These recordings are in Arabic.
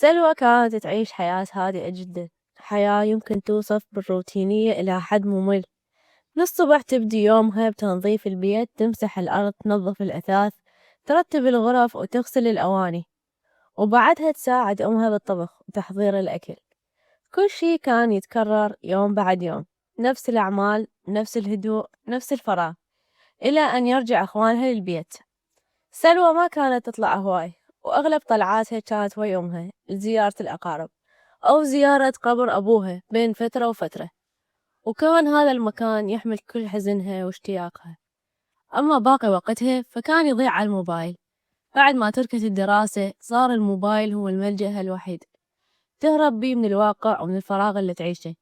سلوى كانت تعيش حياة هادئة جدا، حياة يمكن توصف بالروتينية إلى حد ممل. من الصبح تبدي يومها بتنظيف البيت، تمسح الأرض، تنظف الأثاث، ترتب الغرف وتغسل الأواني، وبعدها تساعد أمها بالطبخ وتحضير الأكل. كل شي كان يتكرر يوم بعد يوم، نفس الأعمال، نفس الهدوء، نفس الفراغ، إلى أن يرجع أخوانها للبيت. سلوى ما كانت تطلع هواي، وأغلب طلعاتها كانت ويا أمها لزيارة الأقارب أو زيارة قبر أبوها بين فترة وفترة، وكان هذا المكان يحمل كل حزنها واشتياقها. أما باقي وقتها فكان يضيع على الموبايل. بعد ما تركت الدراسة صار الموبايل هو الملجأ الوحيد، تهرب بيه من الواقع ومن الفراغ اللي تعيشه.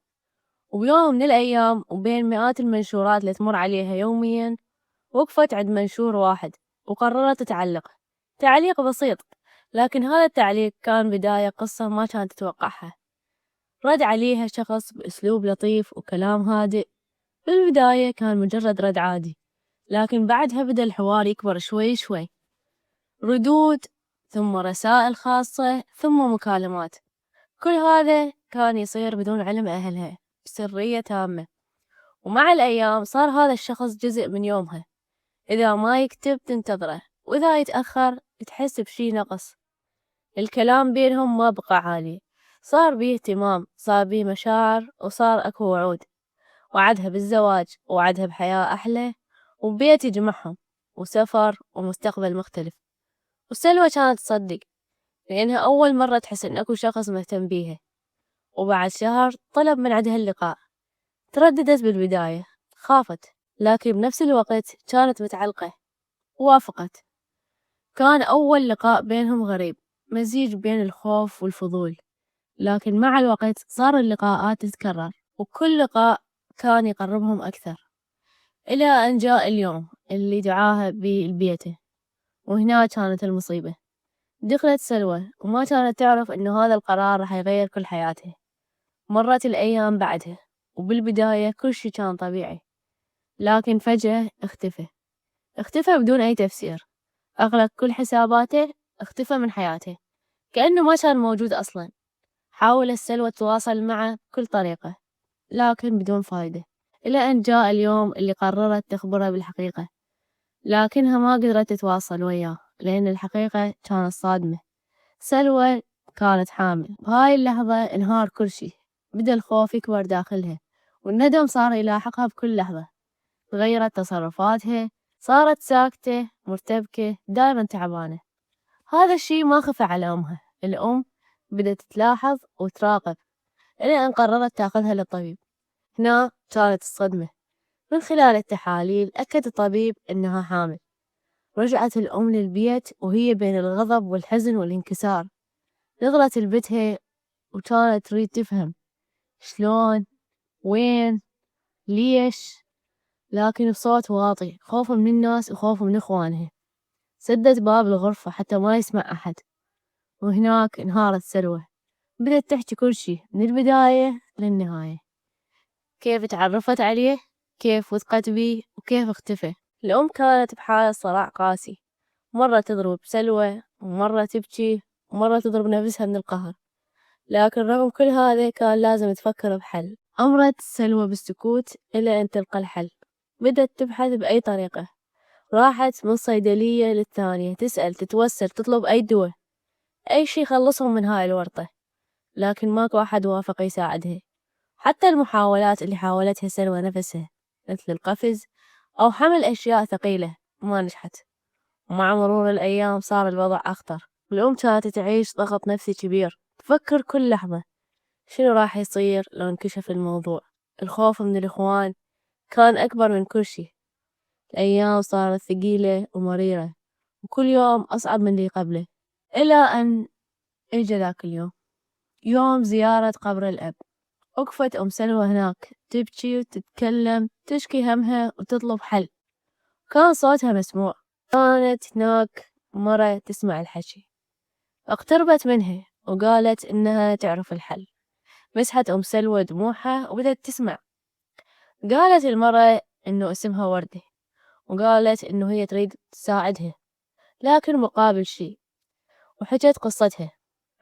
وبيوم من الأيام وبين مئات المنشورات اللي تمر عليها يوميا، وقفت عند منشور واحد وقررت تعلق تعليق بسيط، لكن هذا التعليق كان بداية قصة ما كانت تتوقعها. رد عليها شخص بأسلوب لطيف وكلام هادئ. في البداية كان مجرد رد عادي، لكن بعدها بدأ الحوار يكبر شوي شوي، ردود، ثم رسائل خاصة، ثم مكالمات. كل هذا كان يصير بدون علم أهلها، بسرية تامة. ومع الأيام صار هذا الشخص جزء من يومها، إذا ما يكتب تنتظره، وإذا يتأخر تحس بشي نقص. الكلام بينهم ما بقى عالي، صار بيه اهتمام، صار بيه مشاعر، وصار أكو وعود. وعدها بالزواج، وعدها بحياة أحلى، وبيت يجمعهم، وسفر، ومستقبل مختلف. وسلوى كانت تصدق، لأنها أول مرة تحس إن أكو شخص مهتم بيها. وبعد شهر طلب من عندها اللقاء. ترددت بالبداية، خافت، لكن بنفس الوقت كانت متعلقة. وافقت. كان أول لقاء بينهم غريب، مزيج بين الخوف والفضول، لكن مع الوقت صار اللقاءات تتكرر، وكل لقاء كان يقربهم أكثر، إلى أن جاء اليوم اللي دعاها ببيته. وهنا كانت المصيبة. دخلت سلوى وما كانت تعرف إنه هذا القرار راح يغير كل حياتها. مرت الأيام بعدها، وبالبداية كل شي كان طبيعي، لكن فجأة اختفى بدون أي تفسير. أغلق كل حساباته، اختفى من حياته كأنه ما كان موجود أصلا. حاولت سلوى تتواصل معه بكل طريقة، لكن بدون فايدة، إلى أن جاء اليوم اللي قررت تخبره بالحقيقة. لكنها ما قدرت تتواصل وياه، لأن الحقيقة كانت صادمة. سلوى كانت حامل. بهاي اللحظة انهار كل شي، بدأ الخوف يكبر داخلها، والندم صار يلاحقها بكل لحظة. تغيرت تصرفاتها، صارت ساكتة، مرتبكة، دائما تعبانة. هذا الشي ما خفى على أمها. الأم بدأت تلاحظ وتراقب، إلى أن قررت تاخذها للطبيب. هنا كانت الصدمة. من خلال التحاليل أكد الطبيب إنها حامل. رجعت الأم للبيت وهي بين الغضب والحزن والانكسار. نظرت لبنتها وكانت تريد تفهم شلون، وين، ليش، لكن بصوت واطي، خوف من الناس وخوف من إخوانها. سدت باب الغرفة حتى ما يسمع أحد. وهناك انهارت سلوى، بدأت تحكي كل شي من البداية للنهاية. كيف تعرفت عليه، كيف وثقت بيه، وكيف اختفى. الأم كانت بحالة صراع قاسي، مرة تضرب سلوى، ومرة تبكي، ومرة تضرب نفسها من القهر. لكن رغم كل هذا كان لازم تفكر بحل. أمرت سلوى بالسكوت إلى أن تلقى الحل. بدأت تبحث بأي طريقة، راحت من صيدلية للثانية، تسأل، تتوسل، تطلب أي دواء، أي شي يخلصهم من هاي الورطة، لكن ماكو أحد وافق يساعدها. حتى المحاولات اللي حاولتها سلوى نفسها، مثل القفز أو حمل أشياء ثقيلة، ما نجحت. ومع مرور الأيام صار الوضع أخطر. الأم كانت تعيش ضغط نفسي كبير، تفكر كل لحظة شنو راح يصير لو انكشف الموضوع. الخوف من الإخوان كان أكبر من كل شي. الأيام صارت ثقيلة ومريرة، وكل يوم أصعب من اللي قبله، إلى أن إجا ذاك اليوم، يوم زيارة قبر الأب. وقفت أم سلوى هناك تبكي وتتكلم، تشكي همها وتطلب حل. كان صوتها مسموع. كانت هناك مرة تسمع الحكي. اقتربت منها وقالت إنها تعرف الحل. مسحت أم سلوى دموعها وبدأت تسمع. قالت المرة إنه اسمها وردة، وقالت إنه هي تريد تساعدها، لكن مقابل شي. وحكت قصتها،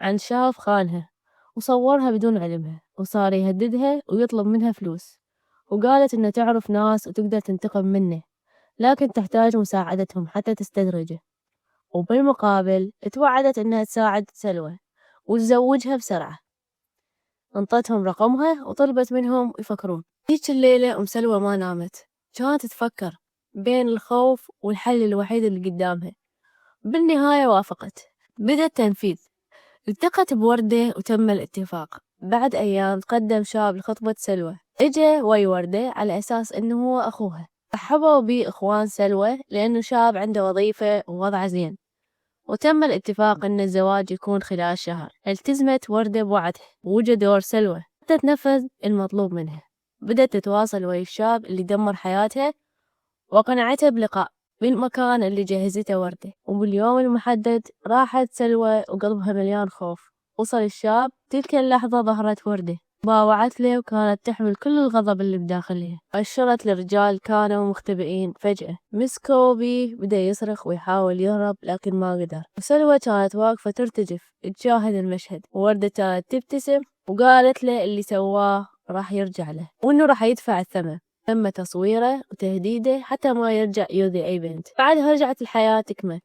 عن شاب خانها وصورها بدون علمها، وصار يهددها ويطلب منها فلوس، وقالت إنها تعرف ناس وتقدر تنتقم منه، لكن تحتاج مساعدتهم حتى تستدرجه، وبالمقابل اتوعدت إنها تساعد سلوى وتزوجها بسرعة. انطتهم رقمها وطلبت منهم يفكرون. ذيك الليلة سلوى ما نامت، كانت تفكر بين الخوف والحل الوحيد اللي قدامها. بالنهاية وافقت، بدأ التنفيذ. التقت بوردة وتم الاتفاق. بعد أيام تقدم شاب لخطبة سلوى، إجا وي وردة على أساس إنه هو أخوها. رحبوا بيه إخوان سلوى لأنه شاب عنده وظيفة ووضعه زين، وتم الاتفاق إن الزواج يكون خلال شهر. التزمت وردة بوعدها، وجا دور سلوى حتى تنفذ المطلوب منها. بدأت تتواصل ويا الشاب اللي دمر حياتها، وقنعته بلقاء بالمكان اللي جهزته وردة. وباليوم المحدد راحت سلوى وقلبها مليان خوف. وصل الشاب، تلك اللحظة ظهرت وردة باوعت له، وكانت تحمل كل الغضب اللي بداخلها. أشرت للرجال كانوا مختبئين. فجأة مسكوا بيه، بدأ يصرخ ويحاول يهرب لكن ما قدر. وسلوى كانت واقفة ترتجف تشاهد المشهد، ووردة كانت تبتسم وقالت له اللي سواه راح يرجع له، وإنه راح يدفع الثمن. تم تصويره وتهديده حتى ما يرجع يؤذي أي بنت. بعدها رجعت الحياة تكمل،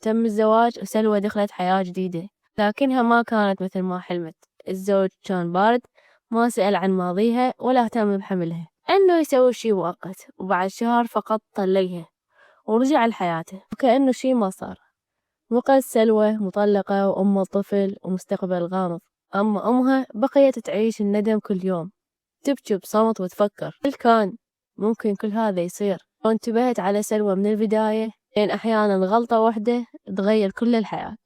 تم الزواج وسلوى دخلت حياة جديدة، لكنها ما كانت مثل ما حلمت. الزوج كان بارد، ما سأل عن ماضيها ولا اهتم بحملها، إنه يسوي شي مؤقت. وبعد شهر فقط طلقها ورجع لحياته وكأنه شي ما صار. بقت سلوى مطلقة وأم الطفل ومستقبل غامض. أما أمها بقيت تعيش الندم كل يوم، تبكي بصمت وتفكر هل كان ممكن كل هذا يصير؟ وانتبهت على سلوى من البداية، لأن أحيانا غلطة واحدة تغير كل الحياة.